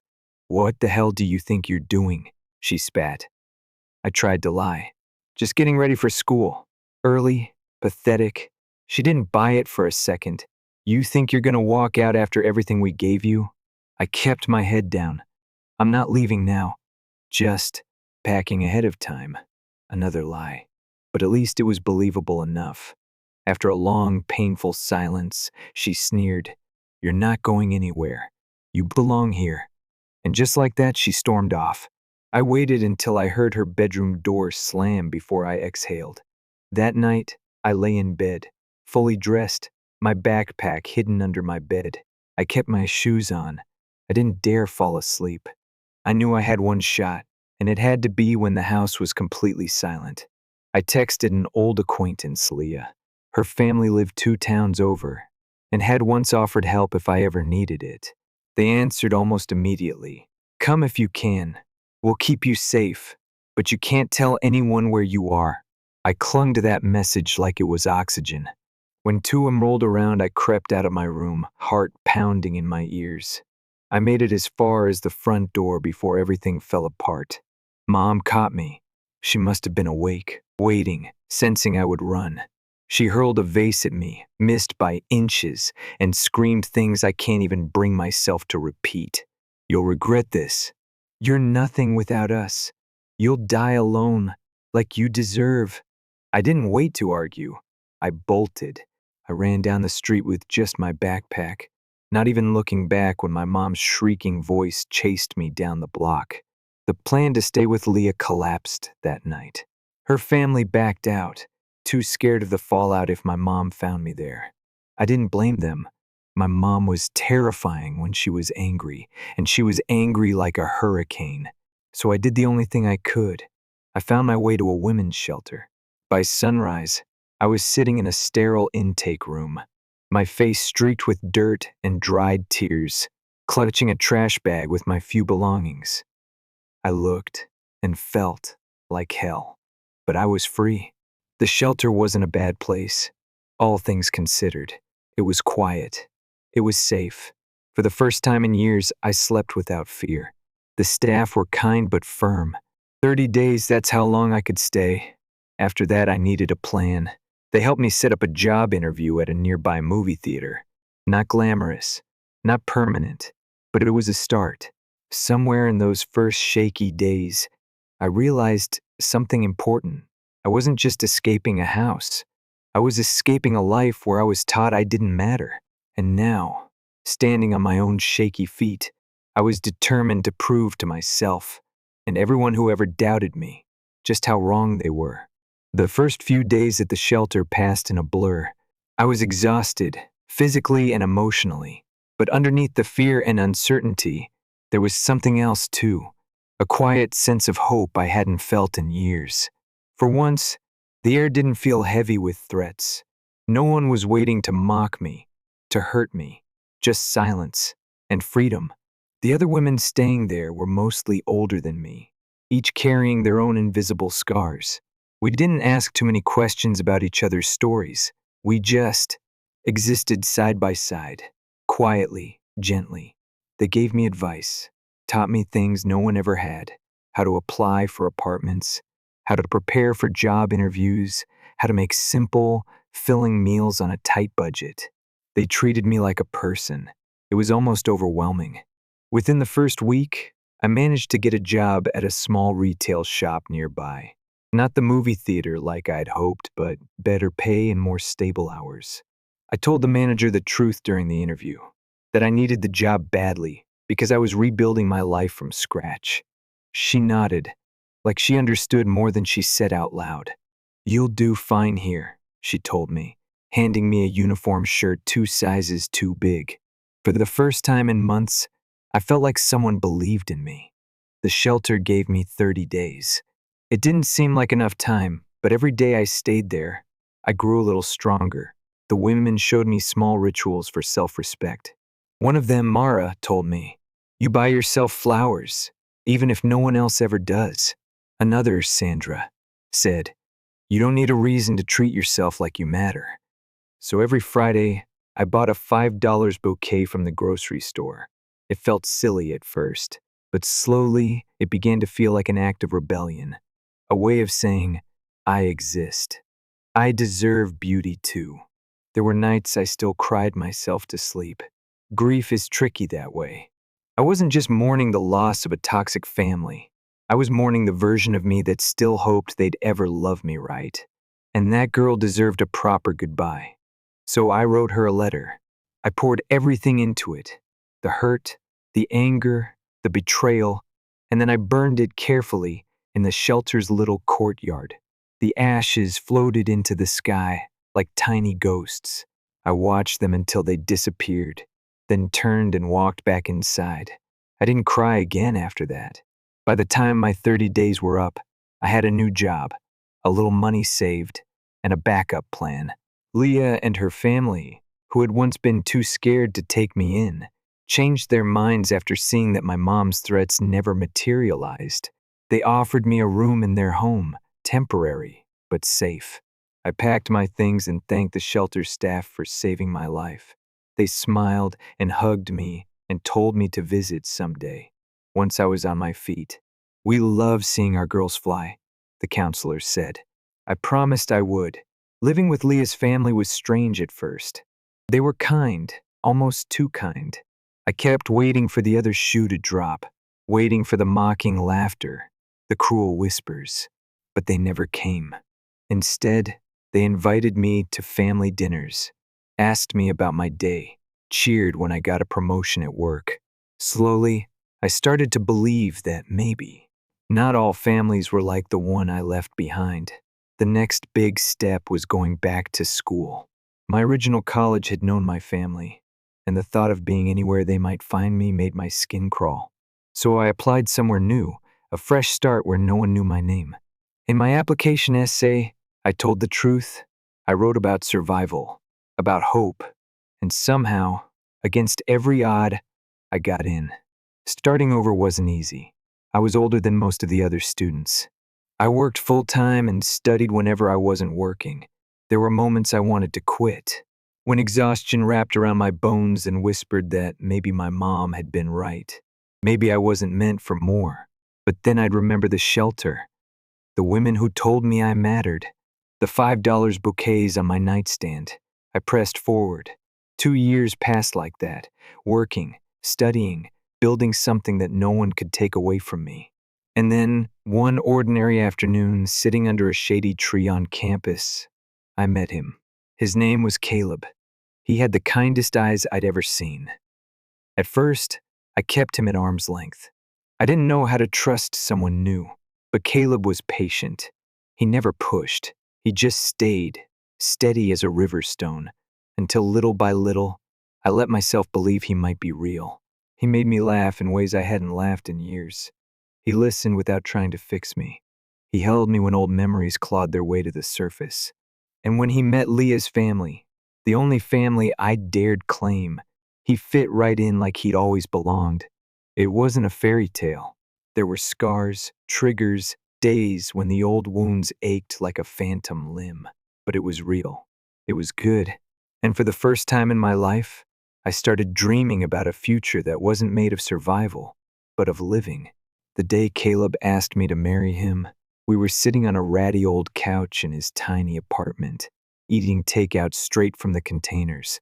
"What the hell do you think you're doing?" she spat. I tried to lie. "Just getting ready for school." Early, pathetic. She didn't buy it for a second. "You think you're gonna walk out after everything we gave you?" I kept my head down. "I'm not leaving now. Just packing ahead of time." Another lie. But at least it was believable enough. After a long, painful silence, she sneered, "You're not going anywhere. You belong here." And just like that, she stormed off. I waited until I heard her bedroom door slam before I exhaled. That night, I lay in bed, fully dressed, my backpack hidden under my bed. I kept my shoes on. I didn't dare fall asleep. I knew I had one shot, and it had to be when the house was completely silent. I texted an old acquaintance, Leah. Her family lived 2 towns over, and had once offered help if I ever needed it. They answered almost immediately. "Come if you can. We'll keep you safe, but you can't tell anyone where you are." I clung to that message like it was oxygen. When 2 rolled around, I crept out of my room, heart pounding in my ears. I made it as far as the front door before everything fell apart. Mom caught me. She must have been awake, waiting, sensing I would run. She hurled a vase at me, missed by inches, and screamed things I can't even bring myself to repeat. "You'll regret this. You're nothing without us. You'll die alone, like you deserve." I didn't wait to argue. I bolted. I ran down the street with just my backpack, not even looking back when my mom's shrieking voice chased me down the block. The plan to stay with Leah collapsed that night. Her family backed out, too scared of the fallout if my mom found me there. I didn't blame them. My mom was terrifying when she was angry, and she was angry like a hurricane. So I did the only thing I could. I found my way to a women's shelter. By sunrise, I was sitting in a sterile intake room, my face streaked with dirt and dried tears, clutching a trash bag with my few belongings. I looked and felt like hell, but I was free. The shelter wasn't a bad place. All things considered, it was quiet. It was safe. For the first time in years, I slept without fear. The staff were kind but firm. 30 days, that's how long I could stay. After that, I needed a plan. They helped me set up a job interview at a nearby movie theater. Not glamorous, not permanent, but it was a start. Somewhere in those first shaky days, I realized something important. I wasn't just escaping a house. I was escaping a life where I was taught I didn't matter. And now, standing on my own shaky feet, I was determined to prove to myself, and everyone who ever doubted me, just how wrong they were. The first few days at the shelter passed in a blur. I was exhausted, physically and emotionally. But underneath the fear and uncertainty, there was something else too. A quiet sense of hope I hadn't felt in years. For once, the air didn't feel heavy with threats. No one was waiting to mock me, to hurt me. Just silence and freedom. The other women staying there were mostly older than me, each carrying their own invisible scars. We didn't ask too many questions about each other's stories. We just existed side by side, quietly, gently. They gave me advice. taught me things no one ever had: how to apply for apartments, how to prepare for job interviews, how to make simple, filling meals on a tight budget. They treated me like a person. It was almost overwhelming. Within the first week, I managed to get a job at a small retail shop nearby. Not the movie theater like I'd hoped, but better pay and more stable hours. I told the manager the truth during the interview, that I needed the job badly because I was rebuilding my life from scratch. She nodded, like she understood more than she said out loud. "You'll do fine here," she told me, handing me a uniform shirt 2 sizes too big. For the first time in months, I felt like someone believed in me. The shelter gave me 30 days. It didn't seem like enough time, but every day I stayed there, I grew a little stronger. The women showed me small rituals for self-respect. One of them, Mara, told me, "You buy yourself flowers, even if no one else ever does." Another, Sandra, said, "You don't need a reason to treat yourself like you matter." So every Friday, I bought a $5 bouquet from the grocery store. It felt silly at first, but slowly it began to feel like an act of rebellion, a way of saying, I exist. I deserve beauty too. There were nights I still cried myself to sleep. Grief is tricky that way. I wasn't just mourning the loss of a toxic family. I was mourning the version of me that still hoped they'd ever love me right. And that girl deserved a proper goodbye. So I wrote her a letter. I poured everything into it: the hurt, the anger, the betrayal, and then I burned it carefully in the shelter's little courtyard. The ashes floated into the sky like tiny ghosts. I watched them until they disappeared, then turned and walked back inside. I didn't cry again after that. By the time my 30 days were up, I had a new job, a little money saved, and a backup plan. Leah and her family, who had once been too scared to take me in, changed their minds after seeing that my mom's threats never materialized. They offered me a room in their home, temporary, but safe. I packed my things and thanked the shelter staff for saving my life. They smiled and hugged me and told me to visit someday, once I was on my feet. "We love seeing our girls fly," the counselor said. I promised I would. Living with Leah's family was strange at first. They were kind, almost too kind. I kept waiting for the other shoe to drop, waiting for the mocking laughter, the cruel whispers, but they never came. Instead, they invited me to family dinners, asked me about my day, cheered when I got a promotion at work. Slowly, I started to believe that maybe not all families were like the one I left behind. The next big step was going back to school. My original college had known my family, and the thought of being anywhere they might find me made my skin crawl. So I applied somewhere new, a fresh start where no one knew my name. In my application essay, I told the truth. I wrote about survival, about hope, and somehow, against every odd, I got in. Starting over wasn't easy. I was older than most of the other students. I worked full-time and studied whenever I wasn't working. There were moments I wanted to quit, when exhaustion wrapped around my bones and whispered that maybe my mom had been right. Maybe I wasn't meant for more. But then I'd remember the shelter, the women who told me I mattered, the $5 bouquets on my nightstand. I pressed forward. 2 years passed like that, working, studying, building something that no one could take away from me. And then, one ordinary afternoon, sitting under a shady tree on campus, I met him. His name was Caleb. He had the kindest eyes I'd ever seen. At first, I kept him at arm's length. I didn't know how to trust someone new, but Caleb was patient. He never pushed. He just stayed, steady as a river stone, until little by little, I let myself believe he might be real. He made me laugh in ways I hadn't laughed in years. He listened without trying to fix me. He held me when old memories clawed their way to the surface. And when he met Leah's family, the only family I dared claim, he fit right in like he'd always belonged. It wasn't a fairy tale. There were scars, triggers, days when the old wounds ached like a phantom limb. But it was real. It was good. And for the first time in my life, I started dreaming about a future that wasn't made of survival, but of living. The day Caleb asked me to marry him, we were sitting on a ratty old couch in his tiny apartment, eating takeout straight from the containers.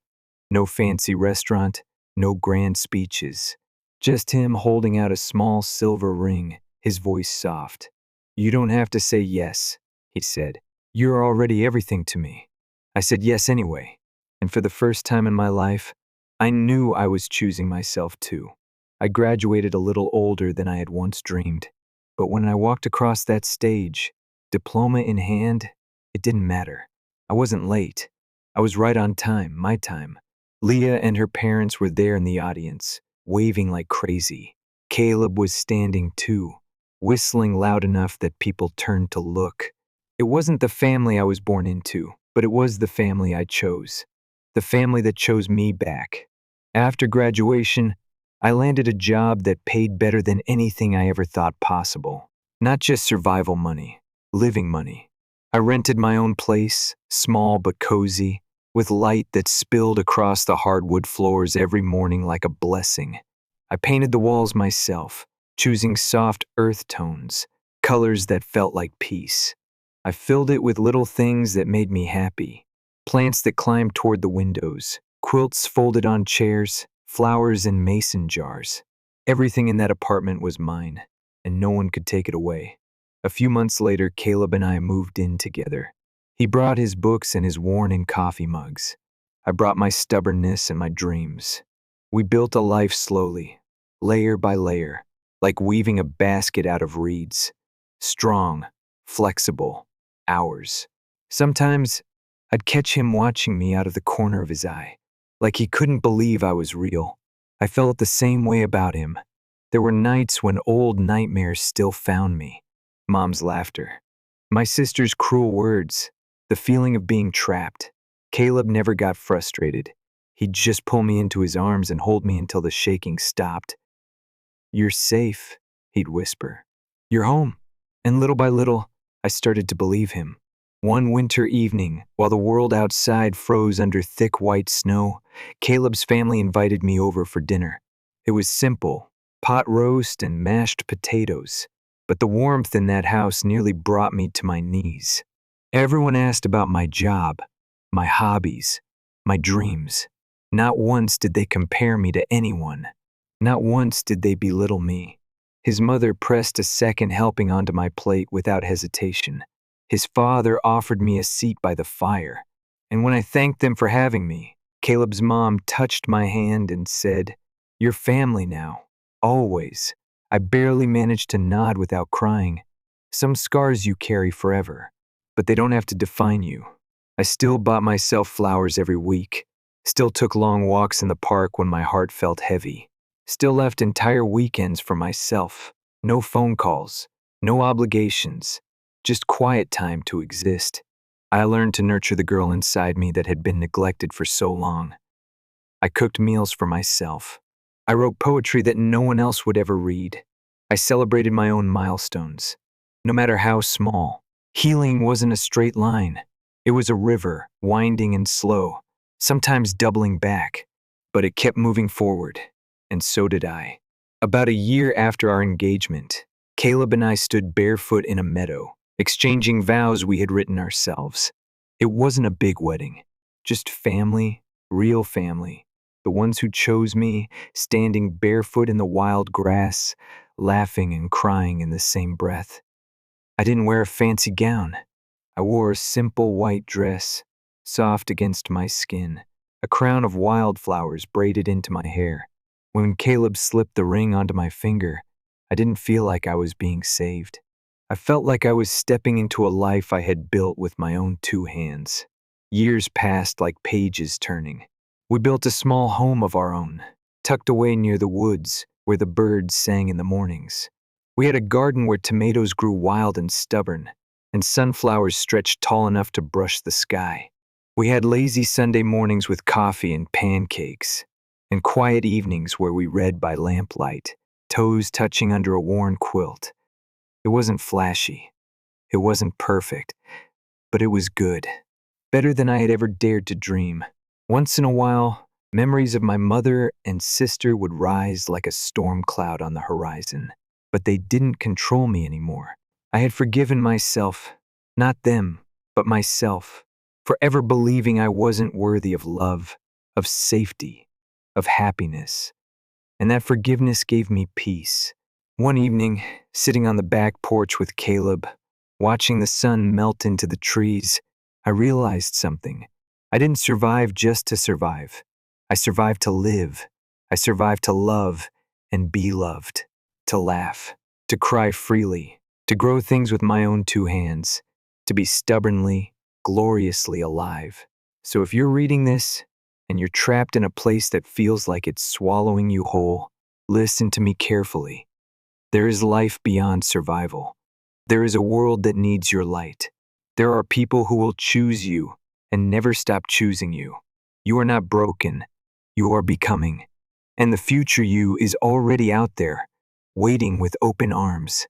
No fancy restaurant, no grand speeches. Just him holding out a small silver ring, his voice soft. "You don't have to say yes," he said. "You're already everything to me." I said yes anyway, and for the first time in my life, I knew I was choosing myself too. I graduated a little older than I had once dreamed, but when I walked across that stage, diploma in hand, it didn't matter. I wasn't late. I was right on time, my time. Leah and her parents were there in the audience, waving like crazy. Caleb was standing too, whistling loud enough that people turned to look. It wasn't the family I was born into, but it was the family I chose. The family that chose me back. After graduation, I landed a job that paid better than anything I ever thought possible. Not just survival money, living money. I rented my own place, small but cozy, with light that spilled across the hardwood floors every morning like a blessing. I painted the walls myself, choosing soft earth tones, colors that felt like peace. I filled it with little things that made me happy. Plants that climbed toward the windows, quilts folded on chairs, flowers in mason jars. Everything in that apartment was mine, and no one could take it away. A few months later, Caleb and I moved in together. He brought his books and his worn-in coffee mugs. I brought my stubbornness and my dreams. We built a life slowly, layer by layer, like weaving a basket out of reeds. Strong, flexible, ours. Sometimes, I'd catch him watching me out of the corner of his eye, like he couldn't believe I was real. I felt the same way about him. There were nights when old nightmares still found me. Mom's laughter, my sister's cruel words, the feeling of being trapped. Caleb never got frustrated. He'd just pull me into his arms and hold me until the shaking stopped. "You're safe," he'd whisper. "You're home." And little by little, I started to believe him. One winter evening, while the world outside froze under thick white snow, Caleb's family invited me over for dinner. It was simple, pot roast and mashed potatoes, but the warmth in that house nearly brought me to my knees. Everyone asked about my job, my hobbies, my dreams. Not once did they compare me to anyone. Not once did they belittle me. His mother pressed a second helping onto my plate without hesitation. His father offered me a seat by the fire. And when I thanked them for having me, Caleb's mom touched my hand and said, "You're family now, always." I barely managed to nod without crying. Some scars you carry forever, but they don't have to define you. I still bought myself flowers every week, still took long walks in the park when my heart felt heavy, still left entire weekends for myself. No phone calls, no obligations, just quiet time to exist. I learned to nurture the girl inside me that had been neglected for so long. I cooked meals for myself. I wrote poetry that no one else would ever read. I celebrated my own milestones, no matter how small. Healing wasn't a straight line. It was a river, winding and slow, sometimes doubling back, but it kept moving forward, and so did I. About a year after our engagement, Caleb and I stood barefoot in a meadow, exchanging vows we had written ourselves. It wasn't a big wedding, just family, real family. The ones who chose me, standing barefoot in the wild grass, laughing and crying in the same breath. I didn't wear a fancy gown. I wore a simple white dress, soft against my skin, a crown of wildflowers braided into my hair. When Caleb slipped the ring onto my finger, I didn't feel like I was being saved. I felt like I was stepping into a life I had built with my own two hands. Years passed like pages turning. We built a small home of our own, tucked away near the woods where the birds sang in the mornings. We had a garden where tomatoes grew wild and stubborn, and sunflowers stretched tall enough to brush the sky. We had lazy Sunday mornings with coffee and pancakes, and quiet evenings where we read by lamplight, toes touching under a worn quilt. It wasn't flashy. It wasn't perfect, but it was good. Better than I had ever dared to dream. Once in a while, Memories of my mother and sister would rise like a storm cloud on the horizon, but they didn't control me anymore. I had forgiven myself, not them, but myself, for ever believing I wasn't worthy of love, of safety, of happiness. And that forgiveness gave me peace. One evening, sitting on the back porch with Caleb, watching the sun melt into the trees, I realized something. I didn't survive just to survive. I survived to live. I survived to love and be loved, to laugh, to cry freely, to grow things with my own two hands, to be stubbornly, gloriously alive. So if you're reading this and you're trapped in a place that feels like it's swallowing you whole, listen to me carefully. There is life beyond survival. There is a world that needs your light. There are people who will choose you and never stop choosing you. You are not broken. You are becoming. And the future you is already out there, waiting with open arms.